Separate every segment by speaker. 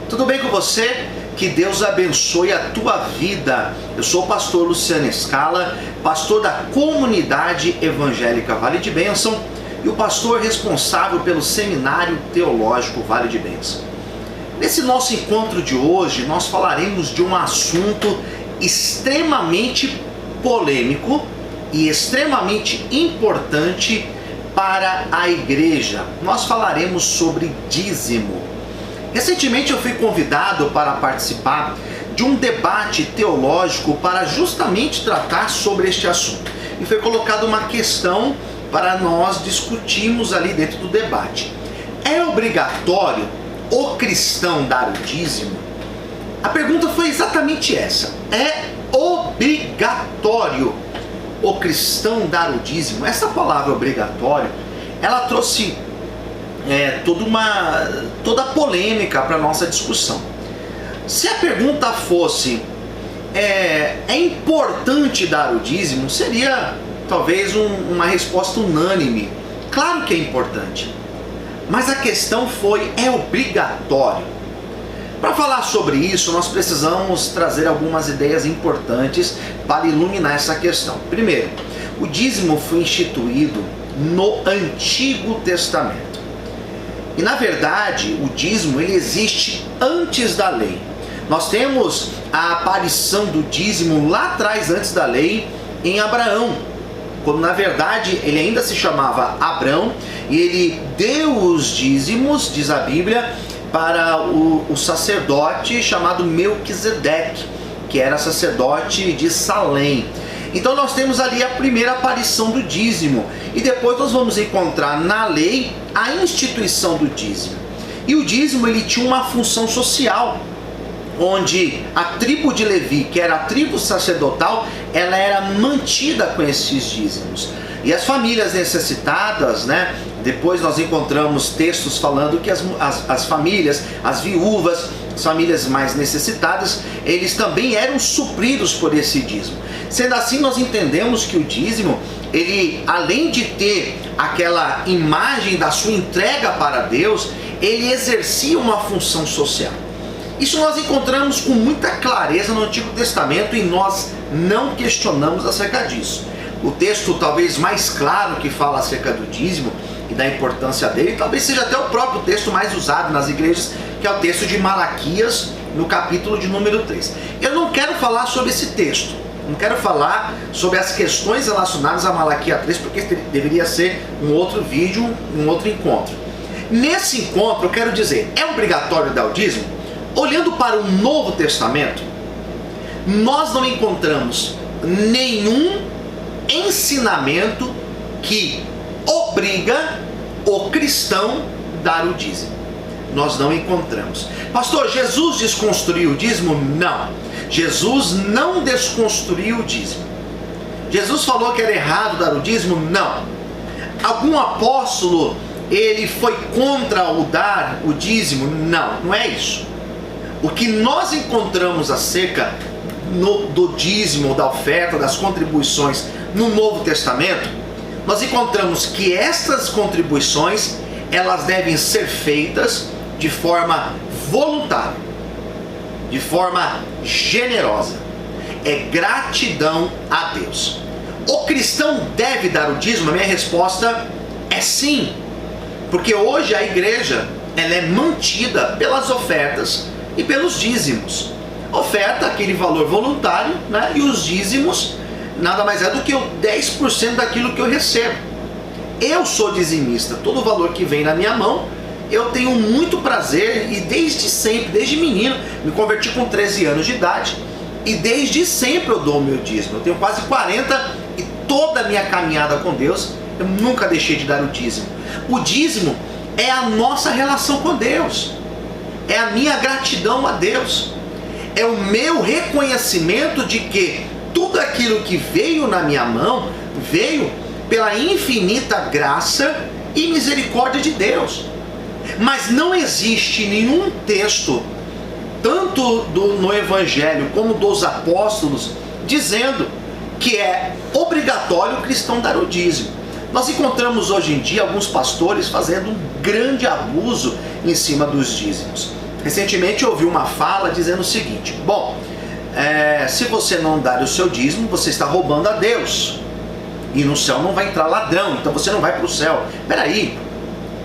Speaker 1: Tudo bem com você? Que Deus abençoe a tua vida. Eu sou o pastor Luciano Scala, pastor da Comunidade Evangélica Vale de Bênção e o pastor responsável pelo Seminário Teológico Vale de Bênção. Nesse nosso encontro de hoje, nós falaremos de um assunto extremamente polêmico e extremamente importante para a igreja. Nós falaremos sobre dízimo. Recentemente eu fui convidado para participar de um debate teológico para justamente tratar sobre este assunto. E foi colocada uma questão para nós discutirmos ali dentro do debate. É obrigatório o cristão dar o dízimo? A pergunta foi exatamente essa. É obrigatório o cristão dar o dízimo? Essa palavra obrigatório, ela trouxe toda a polêmica para a nossa discussão. Se a pergunta fosse, é importante dar o dízimo, seria talvez uma resposta unânime. Claro que é importante. Mas a questão foi, é obrigatório? Para falar sobre isso, nós precisamos trazer algumas ideias importantes para iluminar essa questão. Primeiro, o dízimo foi instituído no Antigo Testamento. E na verdade, o dízimo ele existe antes da lei. Nós temos a aparição do dízimo lá atrás, antes da lei, em Abraão. Quando na verdade ele ainda se chamava Abrão e ele deu os dízimos, diz a Bíblia, para o sacerdote chamado Melquisedeque, que era sacerdote de Salém. Então nós temos ali a primeira aparição do dízimo e depois nós vamos encontrar na lei a instituição do dízimo. E o dízimo ele tinha uma função social, onde a tribo de Levi, que era a tribo sacerdotal, ela era mantida com esses dízimos. E as famílias necessitadas, depois nós encontramos textos falando que as famílias, as viúvas, as famílias mais necessitadas, eles também eram supridos por esse dízimo. Sendo assim, nós entendemos que o dízimo, ele, além de ter aquela imagem da sua entrega para Deus, ele exercia uma função social. Isso nós encontramos com muita clareza no Antigo Testamento e nós não questionamos acerca disso. O texto talvez mais claro que fala acerca do dízimo e da importância dele, talvez seja até o próprio texto mais usado nas igrejas, que é o texto de Malaquias, no capítulo de número 3. Eu não quero falar sobre esse texto, não quero falar sobre as questões relacionadas a Malaquias 3, porque deveria ser um outro vídeo, um outro encontro. Nesse encontro eu quero dizer, é obrigatório dar o dízimo? Olhando para o Novo Testamento, nós não encontramos nenhum ensinamento que obriga o cristão a dar o dízimo. Nós não encontramos. Pastor, Jesus desconstruiu o dízimo? Não. Jesus não desconstruiu o dízimo. Jesus falou que era errado dar o dízimo? Não. Algum apóstolo, ele foi contra o dar o dízimo? Não, não é isso. O que nós encontramos acerca do dízimo, da oferta, das contribuições no Novo Testamento, nós encontramos que estas contribuições, elas devem ser feitas de forma voluntária, de forma generosa. É gratidão a Deus. O cristão deve dar o dízimo? A minha resposta é sim, porque hoje a igreja ela é mantida pelas ofertas e pelos dízimos. Oferta, aquele valor voluntário, e os dízimos nada mais é do que o 10% daquilo que eu recebo. Eu sou dizimista, todo o valor que vem na minha mão, eu tenho muito prazer e desde sempre, desde menino, me converti com 13 anos de idade e desde sempre eu dou o meu dízimo. Eu tenho quase 40 e toda a minha caminhada com Deus, eu nunca deixei de dar o dízimo. O dízimo é a nossa relação com Deus, é a minha gratidão a Deus, é o meu reconhecimento de que tudo aquilo que veio na minha mão veio pela infinita graça e misericórdia de Deus. Mas não existe nenhum texto, tanto no Evangelho como dos apóstolos, dizendo que é obrigatório o cristão dar o dízimo. Nós encontramos hoje em dia alguns pastores fazendo um grande abuso em cima dos dízimos. Recentemente eu ouvi uma fala dizendo o seguinte: bom, se você não dar o seu dízimo, você está roubando a Deus, e no céu não vai entrar ladrão, então você não vai para o céu. Peraí,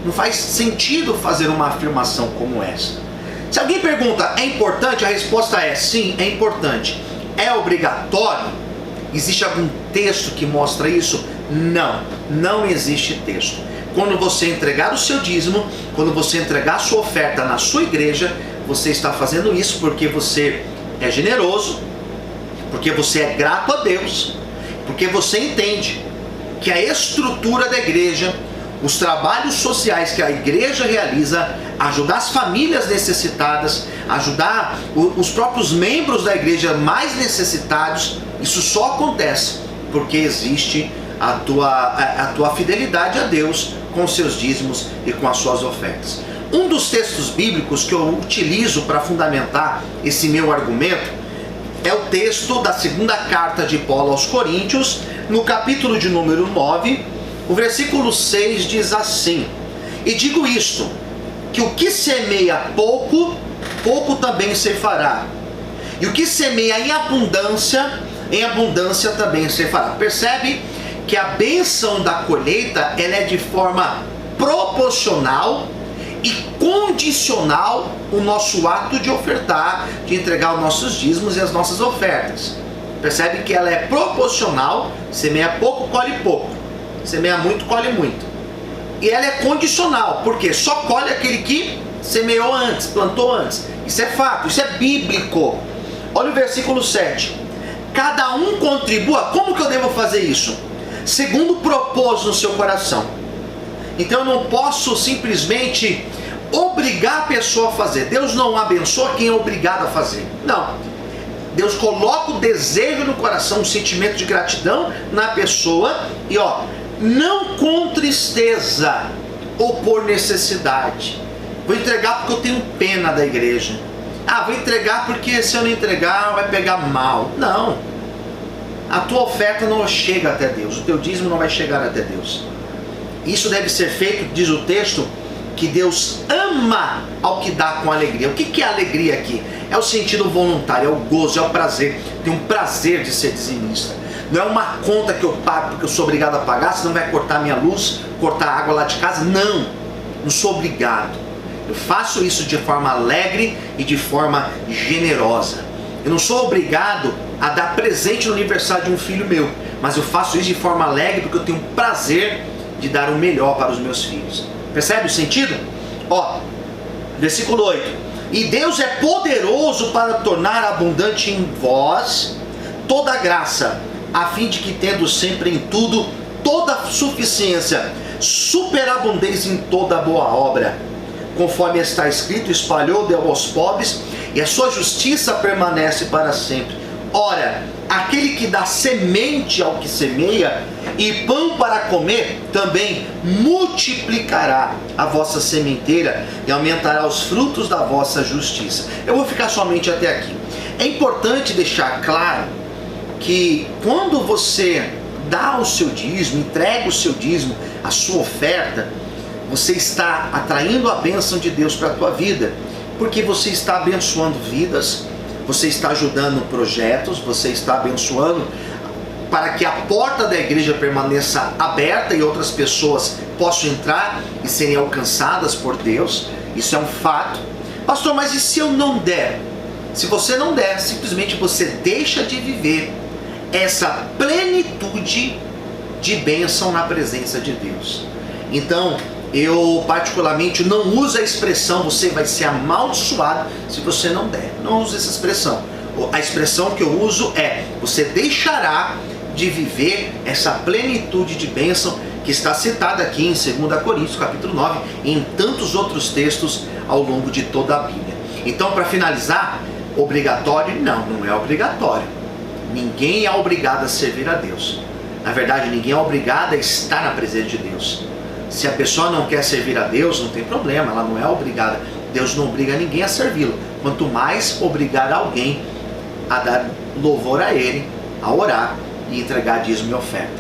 Speaker 1: não faz sentido fazer uma afirmação como essa. Se alguém pergunta, é importante? A resposta é sim, é importante. É obrigatório? Existe algum texto que mostra isso? Não, não existe texto. Quando você entregar o seu dízimo, quando você entregar a sua oferta na sua igreja, você está fazendo isso porque você é generoso, porque você é grato a Deus, porque você entende que a estrutura da igreja, os trabalhos sociais que a igreja realiza, ajudar as famílias necessitadas, ajudar os próprios membros da igreja mais necessitados, isso só acontece porque existe a tua fidelidade a Deus com os seus dízimos e com as suas ofertas. Um dos textos bíblicos que eu utilizo para fundamentar esse meu argumento é o texto da segunda carta de Paulo aos Coríntios, no capítulo de número 9, o versículo 6 diz assim: e digo isto, que o que semeia pouco, pouco também ceifará, e o que semeia em abundância também ceifará. Percebe que a bênção da colheita, ela é de forma proporcional e condicional o nosso ato de ofertar, de entregar os nossos dízimos e as nossas ofertas. Percebe que ela é proporcional, semeia pouco, colhe pouco, semeia muito, colhe muito. E ela é condicional, porque só colhe aquele que semeou antes, plantou antes. Isso é fato, isso é bíblico. Olha o versículo 7. Cada um contribua. Como que eu devo fazer isso? Segundo propôs no seu coração. Então eu não posso simplesmente obrigar a pessoa a fazer. Deus não abençoa quem é obrigado a fazer. Não. Deus coloca o desejo no coração, um sentimento de gratidão na pessoa e não com tristeza ou por necessidade. Vou entregar porque eu tenho pena da igreja. Vou entregar porque se eu não entregar vai pegar mal. Não. A tua oferta não chega até Deus, o teu dízimo não vai chegar até Deus. Isso deve ser feito, diz o texto, que Deus ama ao que dá com alegria. O que é alegria aqui? É o sentido voluntário, é o gozo, é o prazer. Tem um prazer de ser dizimista. Não é uma conta que eu pago porque eu sou obrigado a pagar, senão vai cortar minha luz, cortar a água lá de casa. Não, não sou obrigado. Eu faço isso de forma alegre e de forma generosa. Eu não sou obrigado a dar presente no aniversário de um filho meu, mas eu faço isso de forma alegre porque eu tenho prazer de dar o melhor para os meus filhos. Percebe o sentido? Versículo 8. E Deus é poderoso para tornar abundante em vós toda graça, a fim de que, tendo sempre em tudo toda suficiência, superabundez em toda boa obra, conforme está escrito, espalhou, deu aos pobres, e a sua justiça permanece para sempre. Ora, aquele que dá semente ao que semeia e pão para comer, também multiplicará a vossa sementeira e aumentará os frutos da vossa justiça. Eu vou ficar somente até aqui. É importante deixar claro que quando você dá o seu dízimo, entrega o seu dízimo, a sua oferta, você está atraindo a bênção de Deus para a tua vida, porque você está abençoando vidas, você está ajudando projetos, você está abençoando para que a porta da igreja permaneça aberta e outras pessoas possam entrar e serem alcançadas por Deus. Isso é um fato. Pastor, mas e se eu não der? Se você não der, simplesmente você deixa de viver essa plenitude de bênção na presença de Deus. Então, eu particularmente não uso a expressão você vai ser amaldiçoado se você não der. Não uso essa expressão. A expressão que eu uso é você deixará de viver essa plenitude de bênção que está citada aqui em 2 Coríntios capítulo 9 e em tantos outros textos ao longo de toda a Bíblia. Então, para finalizar, obrigatório? Não, não é obrigatório. Ninguém é obrigado a servir a Deus. Na verdade, ninguém é obrigado a estar na presença de Deus. Se a pessoa não quer servir a Deus, não tem problema, ela não é obrigada. Deus não obriga ninguém a servi-lo. Quanto mais obrigar alguém a dar louvor a Ele, a orar e entregar dízimo e oferta.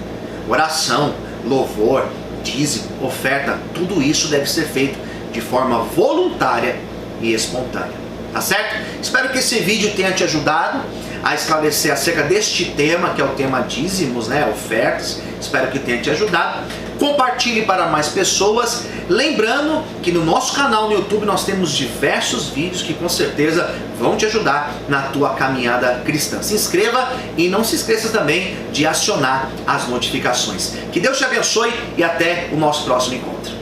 Speaker 1: Oração, louvor, dízimo, oferta, tudo isso deve ser feito de forma voluntária e espontânea. Tá certo? Espero que esse vídeo tenha te ajudado a esclarecer acerca deste tema, que é o tema dízimos, né? Ofertas. Espero que tenha te ajudado. Compartilhe para mais pessoas. Lembrando que no nosso canal no YouTube nós temos diversos vídeos que com certeza vão te ajudar na tua caminhada cristã. Se inscreva e não se esqueça também de acionar as notificações. Que Deus te abençoe e até o nosso próximo encontro.